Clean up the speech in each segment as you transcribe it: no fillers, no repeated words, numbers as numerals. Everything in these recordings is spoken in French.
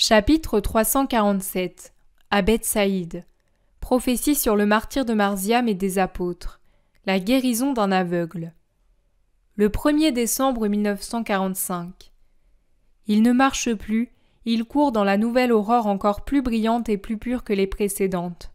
Chapitre 347 à Bethsaïde. Prophétie sur le martyre de Marziam et des apôtres. La guérison d'un aveugle. Le 1er décembre 1945. Il ne marche plus, il court dans la nouvelle aurore encore plus brillante et plus pure que les précédentes.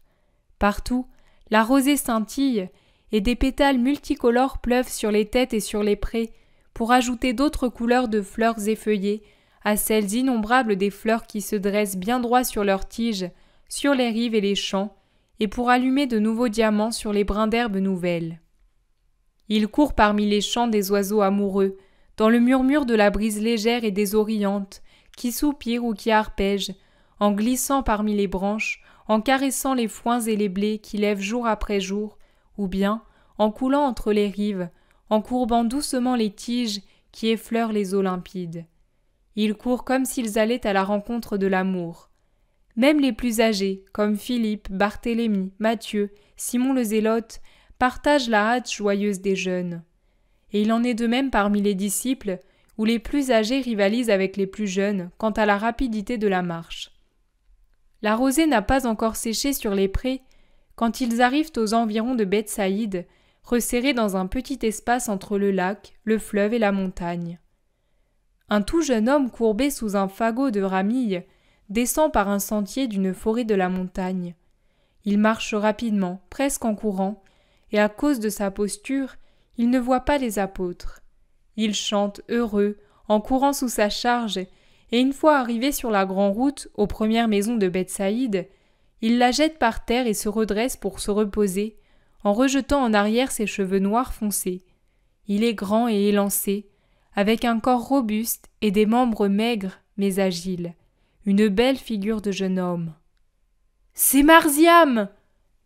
Partout, la rosée scintille et des pétales multicolores pleuvent sur les têtes et sur les prés pour ajouter d'autres couleurs de fleurs effeuillées à celles innombrables des fleurs qui se dressent bien droit sur leurs tiges, sur les rives et les champs, et pour allumer de nouveaux diamants sur les brins d'herbes nouvelles. Il court parmi les chants des oiseaux amoureux, dans le murmure de la brise légère et des oreillantes, qui soupirent ou qui arpègent, en glissant parmi les branches, en caressant les foins et les blés qui lèvent jour après jour, ou bien en coulant entre les rives, en courbant doucement les tiges qui effleurent les eaux limpides. Ils courent comme s'ils allaient à la rencontre de l'amour. Même les plus âgés, comme Philippe, Barthélemy, Matthieu, Simon le Zélote, partagent la hâte joyeuse des jeunes. Et il en est de même parmi les disciples, où les plus âgés rivalisent avec les plus jeunes quant à la rapidité de la marche. La rosée n'a pas encore séché sur les prés, quand ils arrivent aux environs de Bethsaïde, resserrés dans un petit espace entre le lac, le fleuve et la montagne. Un tout jeune homme courbé sous un fagot de ramilles descend par un sentier d'une forêt de la montagne. Il marche rapidement, presque en courant, et à cause de sa posture, il ne voit pas les apôtres. Il chante heureux, en courant sous sa charge, et une fois arrivé sur la grande route aux premières maisons de Bethsaïde, il la jette par terre et se redresse pour se reposer, en rejetant en arrière ses cheveux noirs foncés. Il est grand et élancé, avec un corps robuste et des membres maigres mais agiles, une belle figure de jeune homme. « C'est Marziam !»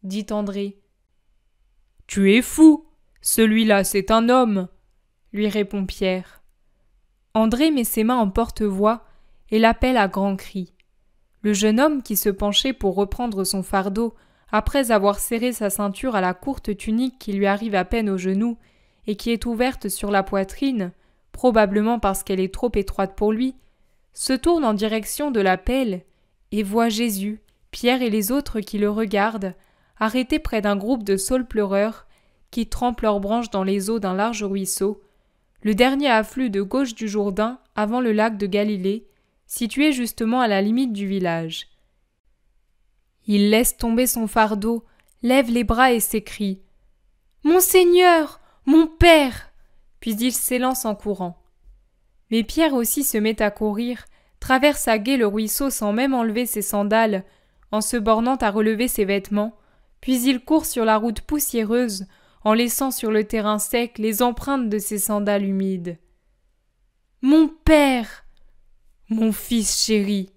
dit André. « Tu es fou, celui-là c'est un homme !» lui répond Pierre. André met ses mains en porte-voix et l'appelle à grands cris. Le jeune homme qui se penchait pour reprendre son fardeau après avoir serré sa ceinture à la courte tunique qui lui arrive à peine aux genoux et qui est ouverte sur la poitrine, probablement parce qu'elle est trop étroite pour lui, se tourne en direction de la pelle et voit Jésus, Pierre et les autres qui le regardent, arrêtés près d'un groupe de saules pleureurs qui trempent leurs branches dans les eaux d'un large ruisseau, le dernier afflux de gauche du Jourdain avant le lac de Galilée, situé justement à la limite du village. Il laisse tomber son fardeau, lève les bras et s'écrie « Mon Seigneur, mon Père !» Puis il s'élance en courant. Mais Pierre aussi se met à courir, traverse à gué le ruisseau sans même enlever ses sandales, en se bornant à relever ses vêtements, puis il court sur la route poussiéreuse, en laissant sur le terrain sec les empreintes de ses sandales humides. « Mon Père ! Mon fils chéri !»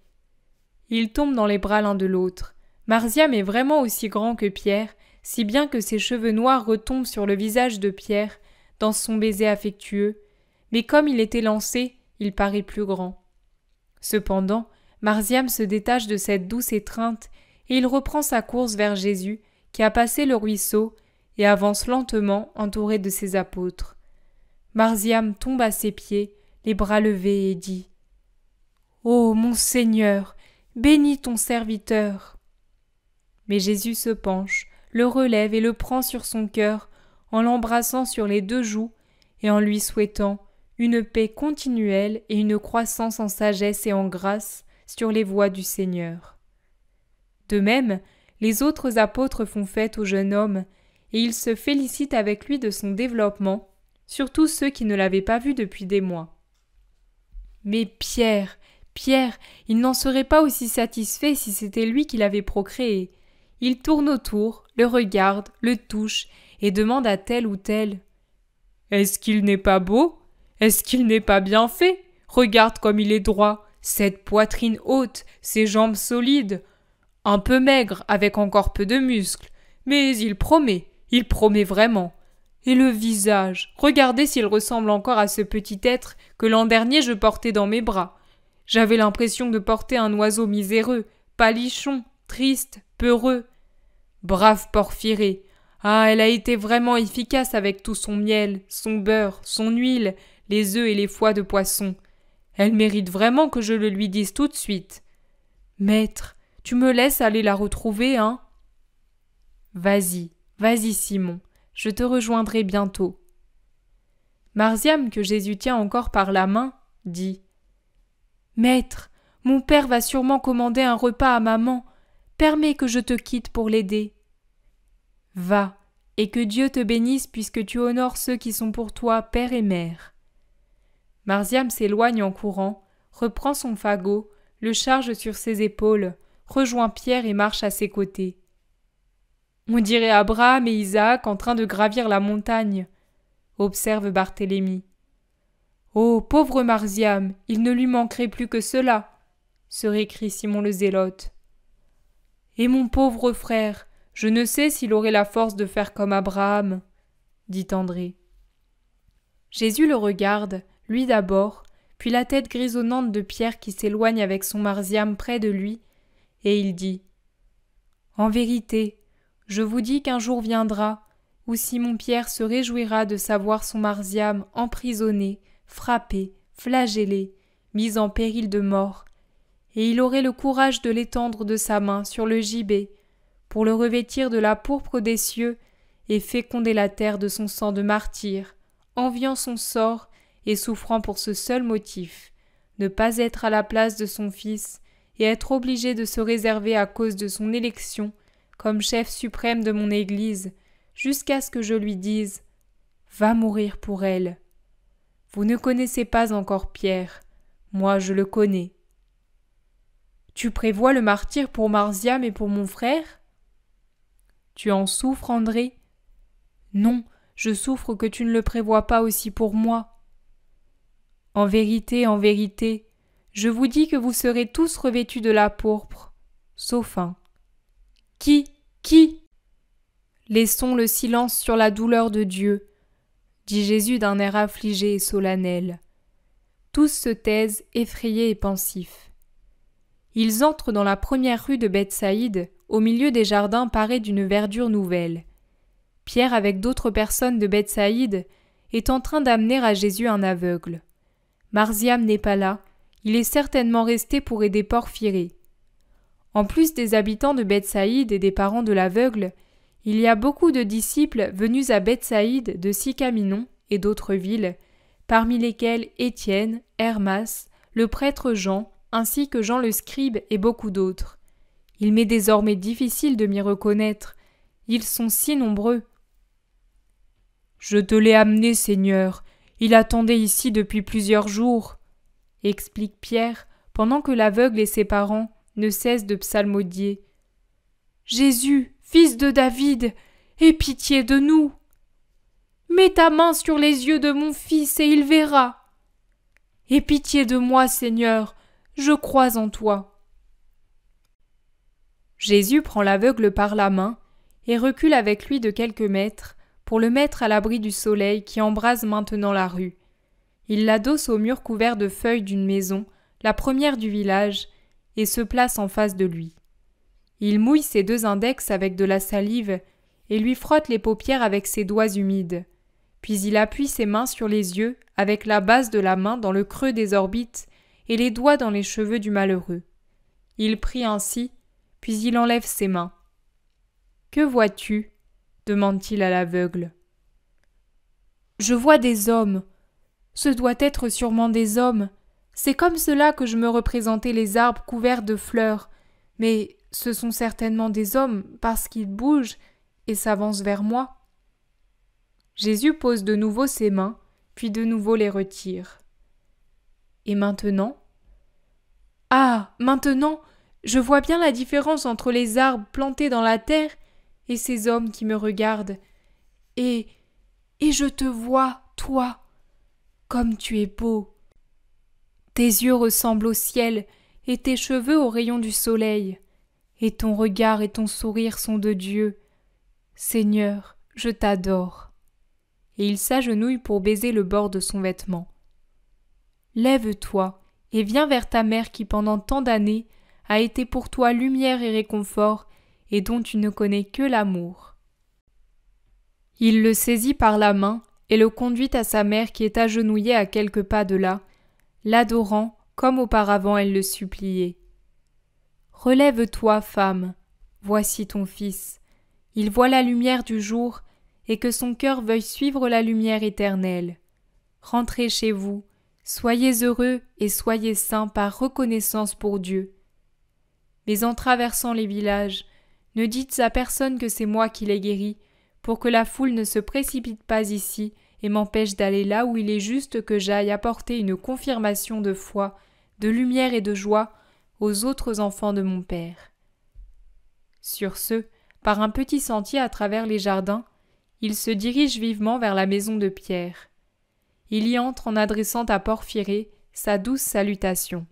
Ils tombent dans les bras l'un de l'autre. Marziam est vraiment aussi grand que Pierre, si bien que ses cheveux noirs retombent sur le visage de Pierre, dans son baiser affectueux, mais comme il était lancé, il paraît plus grand. Cependant, Marziam se détache de cette douce étreinte et il reprend sa course vers Jésus, qui a passé le ruisseau, et avance lentement entouré de ses apôtres. Marziam tombe à ses pieds, les bras levés, et dit « Ô mon Seigneur, bénis ton serviteur !» Mais Jésus se penche, le relève et le prend sur son cœur, en l'embrassant sur les deux joues et en lui souhaitant une paix continuelle et une croissance en sagesse et en grâce sur les voies du Seigneur. De même, les autres apôtres font fête au jeune homme et ils se félicitent avec lui de son développement, surtout ceux qui ne l'avaient pas vu depuis des mois. Mais Pierre, il n'en serait pas aussi satisfait si c'était lui qui l'avait procréé. Il tourne autour, le regarde, le touche et demande à tel ou tel « Est-ce qu'il n'est pas beau ? Est-ce qu'il n'est pas bien fait ? Regarde comme il est droit, cette poitrine haute, ces jambes solides. Un peu maigre, avec encore peu de muscles, mais il promet vraiment. Et le visage, regardez s'il ressemble encore à ce petit être que l'an dernier je portais dans mes bras. J'avais l'impression de porter un oiseau miséreux, palichon, triste, peureux. Brave Porphyrée! Ah, elle a été vraiment efficace avec tout son miel, son beurre, son huile, les œufs et les foies de poisson. Elle mérite vraiment que je le lui dise tout de suite. Maître, tu me laisses aller la retrouver, hein? Vas-y, vas-y, Simon, je te rejoindrai bientôt. Marziam, que Jésus tient encore par la main, dit « Maître, mon père va sûrement commander un repas à maman. Permets que je te quitte pour l'aider. » Va, et que Dieu te bénisse puisque tu honores ceux qui sont pour toi père et mère. Marziam s'éloigne en courant, reprend son fagot, le charge sur ses épaules, rejoint Pierre et marche à ses côtés. On dirait Abraham et Isaac en train de gravir la montagne, observe Barthélemy. Oh, pauvre Marziam, il ne lui manquerait plus que cela, se récrie Simon le Zélote. Et mon pauvre frère, je ne sais s'il aurait la force de faire comme Abraham, dit André. Jésus le regarde, lui d'abord, puis la tête grisonnante de Pierre qui s'éloigne avec son Marziam près de lui, et il dit « En vérité, je vous dis qu'un jour viendra où Simon-Pierre se réjouira de savoir son Marziam emprisonné, frappé, flagellé, mis en péril de mort, et il aurait le courage de l'étendre de sa main sur le gibet, pour le revêtir de la pourpre des cieux et féconder la terre de son sang de martyr, enviant son sort et souffrant pour ce seul motif, ne pas être à la place de son fils et être obligé de se réserver à cause de son élection comme chef suprême de mon Église, jusqu'à ce que je lui dise « Va mourir pour elle ». Vous ne connaissez pas encore Pierre, moi je le connais. Tu prévois le martyre pour Marziam et pour mon frère? Tu en souffres, André? Non, je souffre que tu ne le prévois pas aussi pour moi. En vérité, je vous dis que vous serez tous revêtus de la pourpre, sauf un. Qui? Laissons le silence sur la douleur de Dieu, dit Jésus d'un air affligé et solennel. Tous se taisent, effrayés et pensifs. Ils entrent dans la première rue de Bethsaïde, au milieu des jardins parés d'une verdure nouvelle. Pierre, avec d'autres personnes de Bethsaïde, est en train d'amener à Jésus un aveugle. Marziam n'est pas là, il est certainement resté pour aider Porphyrée. En plus des habitants de Bethsaïde et des parents de l'aveugle, il y a beaucoup de disciples venus à Bethsaïde de Sycaminon et d'autres villes, parmi lesquels Étienne, Hermas, le prêtre Jean, ainsi que Jean le scribe et beaucoup d'autres. Il m'est désormais difficile de m'y reconnaître, ils sont si nombreux. « Je te l'ai amené, Seigneur, il attendait ici depuis plusieurs jours, » explique Pierre, pendant que l'aveugle et ses parents ne cessent de psalmodier. « Jésus, fils de David, aie pitié de nous. Mets ta main sur les yeux de mon fils et il verra. Aie pitié de moi, Seigneur, je crois en toi. » Jésus prend l'aveugle par la main et recule avec lui de quelques mètres pour le mettre à l'abri du soleil qui embrase maintenant la rue. Il l'adosse au mur couvert de feuilles d'une maison, la première du village, et se place en face de lui. Il mouille ses deux index avec de la salive et lui frotte les paupières avec ses doigts humides. Puis il appuie ses mains sur les yeux avec la base de la main dans le creux des orbites et les doigts dans les cheveux du malheureux. Il prie ainsi, puis il enlève ses mains. « Que vois-tu » demande-t-il à l'aveugle. « Je vois des hommes. Ce doit être sûrement des hommes. C'est comme cela que je me représentais les arbres couverts de fleurs, mais ce sont certainement des hommes parce qu'ils bougent et s'avancent vers moi. » Jésus pose de nouveau ses mains, puis de nouveau les retire. « Et maintenant ?»« Ah, maintenant, je vois bien la différence entre les arbres plantés dans la terre et ces hommes qui me regardent. Et je te vois, toi, comme tu es beau. Tes yeux ressemblent au ciel et tes cheveux aux rayons du soleil. Et ton regard et ton sourire sont de Dieu. Seigneur, je t'adore. » Et il s'agenouille pour baiser le bord de son vêtement. « Lève-toi et viens vers ta mère qui pendant tant d'années a été pour toi lumière et réconfort et dont tu ne connais que l'amour. » Il le saisit par la main et le conduit à sa mère qui est agenouillée à quelques pas de là, l'adorant comme auparavant elle le suppliait. « Relève-toi, femme, voici ton fils. Il voit la lumière du jour, et que son cœur veuille suivre la lumière éternelle. Rentrez chez vous, soyez heureux et soyez saints par reconnaissance pour Dieu. Mais en traversant les villages, ne dites à personne que c'est moi qui l'ai guéri, pour que la foule ne se précipite pas ici et m'empêche d'aller là où il est juste que j'aille apporter une confirmation de foi, de lumière et de joie aux autres enfants de mon Père. » Sur ce, par un petit sentier à travers les jardins, il se dirige vivement vers la maison de Pierre. Il y entre en adressant à Porphyrée sa douce salutation.